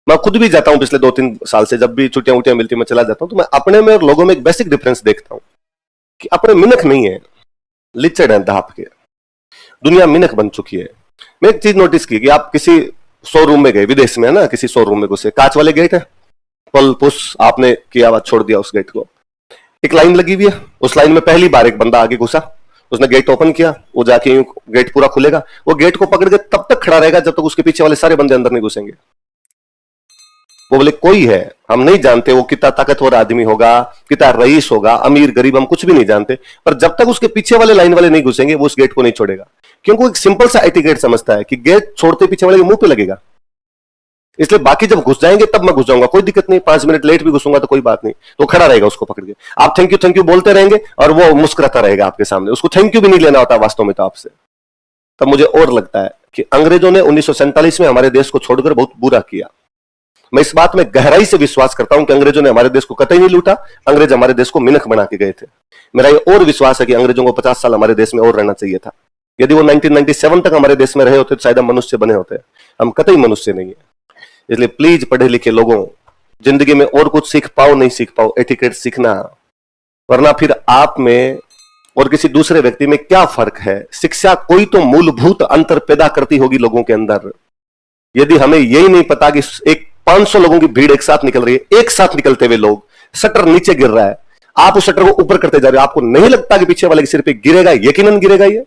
मैं खुद भी जाता हूं पिछले 2-3 साल से, जब भी छुट्टियां उटियां मिलती मैं चला जाता हूं, तो मैं अपने में और लोगों में एक बेसिक डिफरेंस देखता हूं कि अपने मिनख नहीं है, लिचड़ है धाप के। दुनिया मिनख बन चुकी है। मैं एक चीज नोटिस की कि आप किसी शोरूम में गए, विदेश में है ना, किसी शोरूम में घुसे, कांच वाले गेट है, पल पुश आपने किया, आवाज छोड़ दिया उस गेट को, एक लाइन लगी हुई है, उस लाइन में पहली बार एक बंदा आगे घुसा, उसने गेट ओपन किया, वो जाके गेट पूरा खुलेगा, वो गेट को पकड़ के तब तक खड़ा रहेगा जब तक उसके पीछे वाले सारे बंदे अंदर नहीं घुसेंगे। वो बोले कोई है, हम नहीं जानते वो कितना ताकतवर आदमी होगा, कितना रईस होगा, अमीर गरीब हम कुछ भी नहीं जानते, पर जब तक उसके पीछे वाले लाइन वाले नहीं घुसेंगे वो उस गेट को नहीं छोड़ेगा, क्योंकि वो एक सिंपल सा एटिकेट समझता है कि गेट छोड़ते पीछे वाले के मुंह पे लगेगा, इसलिए बाकी जब घुस जाएंगे तब मैं घुस जाऊंगा, कोई दिक्कत नहीं, 5 मिनट लेट भी घुसूंगा तो कोई बात नहीं। तो खड़ा रहेगा उसको पकड़ के, आप थैंक यू बोलते रहेंगे और वो मुस्कुराता रहेगा आपके सामने, उसको थैंक यू भी नहीं लेना होता वास्तव में तो आपसे। तब मुझे और लगता है कि अंग्रेजों ने 1947 में हमारे देश को छोड़कर बहुत बुरा किया। मैं इस बात में गहराई से विश्वास करता हूं कि अंग्रेजों ने हमारे देश को कतई नहीं लूटा, अंग्रेज हमारे देश को मिनख बना के गए थे। मेरा ये और विश्वास है कि अंग्रेजों को 50 साल हमारे देश में और रहना चाहिए था। यदि वो 1997 तक हमारे देश में रहे होते तो शायद हम मनुष्य बने होते, हम कतई मनुष्य नहीं है। इसलिए प्लीज पढ़े लिखे लोगों, जिंदगी में और कुछ सीख पाओ नहीं सीख पाओ, एटिकेट सीखना, वरना फिर आप में और किसी दूसरे व्यक्ति में क्या फर्क है। शिक्षा कोई तो मूलभूत अंतर पैदा करती होगी लोगों के अंदर। यदि हमें यही नहीं पता कि एक 500 लोगों की भीड़ एक साथ निकल रही है, एक साथ निकलते हुए लोग, शटर नीचे गिर रहा है, आप उस शटर को ऊपर करते जा रहे हो, आपको नहीं लगता कि पीछे वाले के सिर पे गिरेगा, यकीनन गिरेगा ये।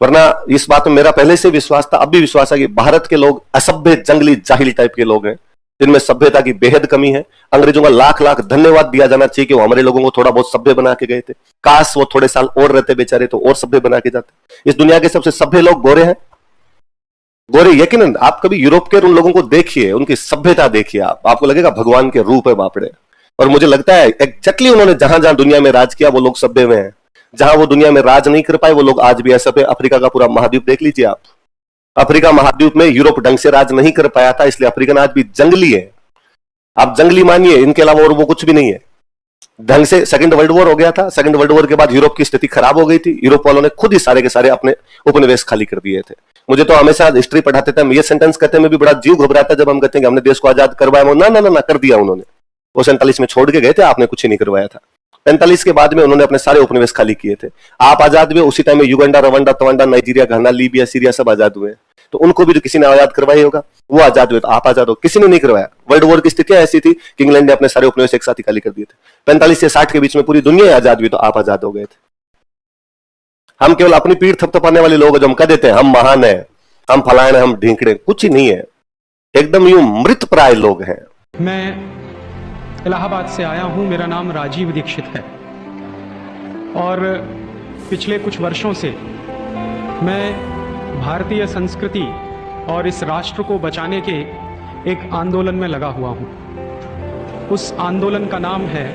वरना इस बात में मेरा पहले से विश्वास था, अब भी विश्वास है कि भारत के लोग असभ्य, जंगली, जाहिल टाइप के लोग हैं, जिनमें सभ्यता की बेहद कमी है। अंग्रेजों का लाख लाख धन्यवाद दिया जाना चाहिए कि वो हमारे लोगों को थोड़ा बहुत सभ्य बना के गए थे। काश वो थोड़े साल और रहते बेचारे तो और सभ्य बना के जाते। इस दुनिया के सबसे सभ्य लोग गोरे हैं, गोरे यकीनन। आप कभी यूरोप के उन लोगों को देखिए, उनकी सभ्यता देखिए, आपको लगेगा भगवान के रूप है बापड़े। और मुझे लगता है एग्जैक्टली उन्होंने जहां जहां दुनिया में राज किया वो लोग सभ्य में हैं। जहां वो दुनिया में राज नहीं कर पाए वो लोग आज भी ऐसा पे। अफ्रीका का पूरा महाद्वीप देख लीजिए आप, अफ्रीका महाद्वीप में यूरोप ढंग से राज नहीं कर पाया था, इसलिए अफ्रीकन आज भी जंगली है। आप जंगली मानिए, इनके अलावा और वो कुछ भी नहीं है ढंग से। सेकंड वर्ल्ड वॉर हो गया था, सेकंड वर्ल्ड वॉर के बाद यूरोप की स्थिति खराब हो गई थी, यूरोप वालों ने खुद ही सारे के सारे अपने उपनिवेश खाली कर दिए थे। मुझे तो हमेशा हिस्ट्री पढ़ाते थे, ये सेंटेंस कहते में भी बड़ा जीव घबराता जब हम कहते हैं कि हमने देश को आजाद करवाया। ना ना ना ना, कर दिया उन्होंने। वो 47 में छोड़ के गए थे, आपने कुछ ही नहीं करवाया था। 45 के बाद में उन्होंने अपने सारे उपनिवेश खाली किए थे। आप आजाद हुए उसी टाइम में युगांडा, रवांडा, तवांडा, नाइजीरिया, घाना, लीबिया, सीरिया सब आजाद हुए। तो उनको भी तो किसी ने आजाद करवाया होगा, वो आजाद हुए तो आप आजाद हो, किसी ने नहीं करवाया। वर्ल्ड वॉर की स्थितियां ऐसी थी कि इंग्लैंड ने अपने सारे उपनिवेश एक साथ ही खाली कर दिए थे। 45 से 60 के बीच में पूरी दुनिया आजाद हुई तो आप आजाद हो गए थे। हम केवल अपनी पीठ थपथपाने वाले लोग जो हम कह देते हैं हम महान है, हम फलाने, हम ढींकड़े, कुछ ही नहीं है, एकदम यूं मृत प्राय लोग हैं। मैं इलाहाबाद से आया हूं, मेरा नाम राजीव दीक्षित है और पिछले कुछ वर्षों से मैं भारतीय संस्कृति और इस राष्ट्र को बचाने के एक आंदोलन में लगा हुआ हूं। उस आंदोलन का नाम है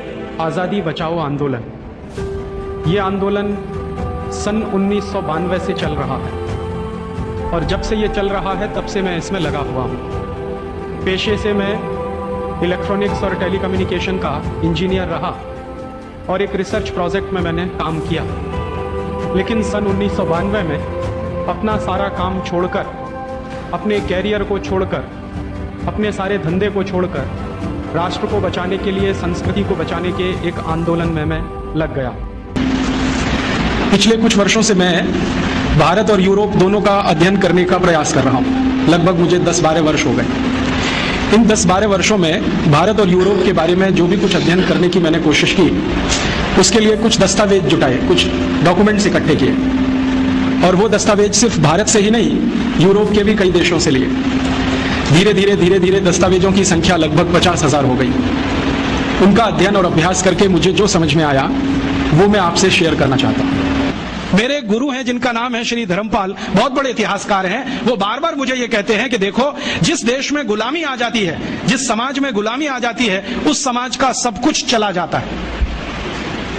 आज़ादी बचाओ आंदोलन। ये आंदोलन सन 1992 से चल रहा है और जब से ये चल रहा है तब से मैं इसमें लगा हुआ हूं। पेशे से मैं इलेक्ट्रॉनिक्स और टेलीकम्युनिकेशन का इंजीनियर रहा और एक रिसर्च प्रोजेक्ट में मैंने काम किया, लेकिन सन 1992 में अपना सारा काम छोड़कर, अपने कैरियर को छोड़कर, अपने सारे धंधे को छोड़कर राष्ट्र को बचाने के लिए, संस्कृति को बचाने के एक आंदोलन में मैं लग गया। पिछले कुछ वर्षों से मैं भारत और यूरोप दोनों का अध्ययन करने का प्रयास कर रहा हूँ। लगभग मुझे 10-12 वर्ष हो गए। इन 10-12 वर्षों में भारत और यूरोप के बारे में जो भी कुछ अध्ययन करने की मैंने कोशिश की, उसके लिए कुछ दस्तावेज जुटाए, कुछ डॉक्यूमेंट्स इकट्ठे किए और वो दस्तावेज सिर्फ भारत से ही नहीं, यूरोप के भी कई देशों से लिए। धीरे धीरे दस्तावेजों की संख्या लगभग 50,000 हो गई। उनका अध्ययन और अभ्यास करके मुझे जो समझ में आया वो मैं आपसे शेयर करना चाहता हूँ। मेरे गुरु हैं जिनका नाम है श्री धर्मपाल, बहुत बड़े इतिहासकार हैं। वो बार बार मुझे ये कहते हैं कि देखो, जिस देश में गुलामी आ जाती है, जिस समाज में गुलामी आ जाती है, उस समाज का सब कुछ चला जाता है।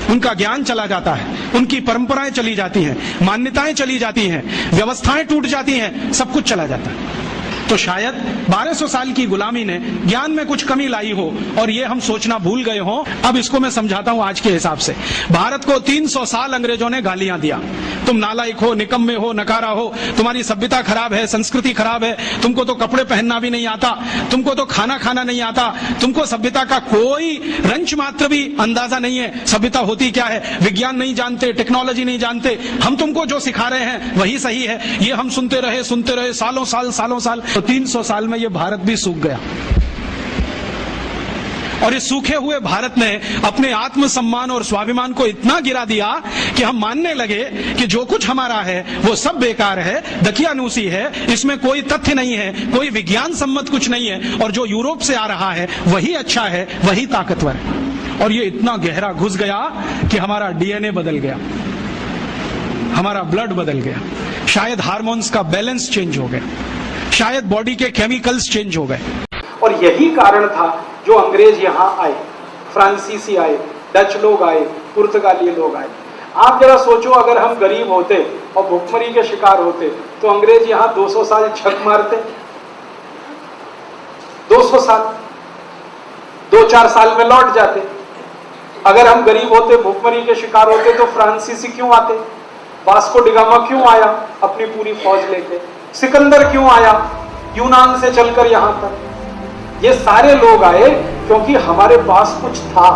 उनका ज्ञान चला जाता है, उनकी परंपराएं चली जाती हैं, मान्यताएं चली जाती हैं, व्यवस्थाएं टूट जाती हैं, सब कुछ चला जाता है। तो शायद 1200 साल की गुलामी ने ज्ञान में कुछ कमी लाई हो और ये हम सोचना भूल गए हो। अब इसको मैं समझाता हूं आज के हिसाब से। भारत को 300 साल अंग्रेजों ने गालियां दिया, तुम नालायक हो, निकम्मे हो, नकारा हो, तुम्हारी सभ्यता खराब है, संस्कृति खराब है, तुमको तो कपड़े पहनना भी नहीं आता, तुमको तो खाना खाना नहीं आता, तुमको सभ्यता का कोई रंच मात्र भी अंदाजा नहीं है, सभ्यता होती क्या है, विज्ञान नहीं जानते, टेक्नोलॉजी नहीं जानते, हम तुमको जो सिखा रहे हैं वही सही है। ये हम सुनते रहे सालों साल। तो 300 साल में ये भारत भी सूख गया। और इस सूखे हुए भारत ने अपने आत्मसम्मान और स्वाभिमान को इतना गिरा दिया कि हम मानने लगे कि जो कुछ हमारा है वो सब बेकार है, दकियानूसी है, इसमें कोई तथ्य नहीं है, कोई विज्ञान सम्मत कुछ नहीं है, और जो यूरोप से आ रहा है वही अच्छा है, वही ताकतवर है। और ये इतना गहरा घुस गया कि हमारा डीएनए बदल गया, हमारा ब्लड बदल गया, शायद हार्मोन्स का बैलेंस चेंज हो गया, शायद बॉडी के केमिकल्स चेंज हो गए। और यही कारण था जो अंग्रेज यहाँ आए, फ्रांसीसी आए, डच लोग आए, पुर्तगाली लोग आए। आप जरा सोचो, अगर हम गरीब होते और भुखमरी के शिकार होते तो अंग्रेज यहाँ 200 साल झक मारते? 200 साल, 2-4 साल में लौट जाते। अगर हम गरीब होते, भुखमरी के शिकार होते, तो फ्रांसीसी क्यों आते? वास्को डिगामा क्यों आया अपनी पूरी फौज लेके? सिकंदर क्यों आया यूनान से चलकर यहां तक? ये सारे लोग आए क्योंकि हमारे पास कुछ था।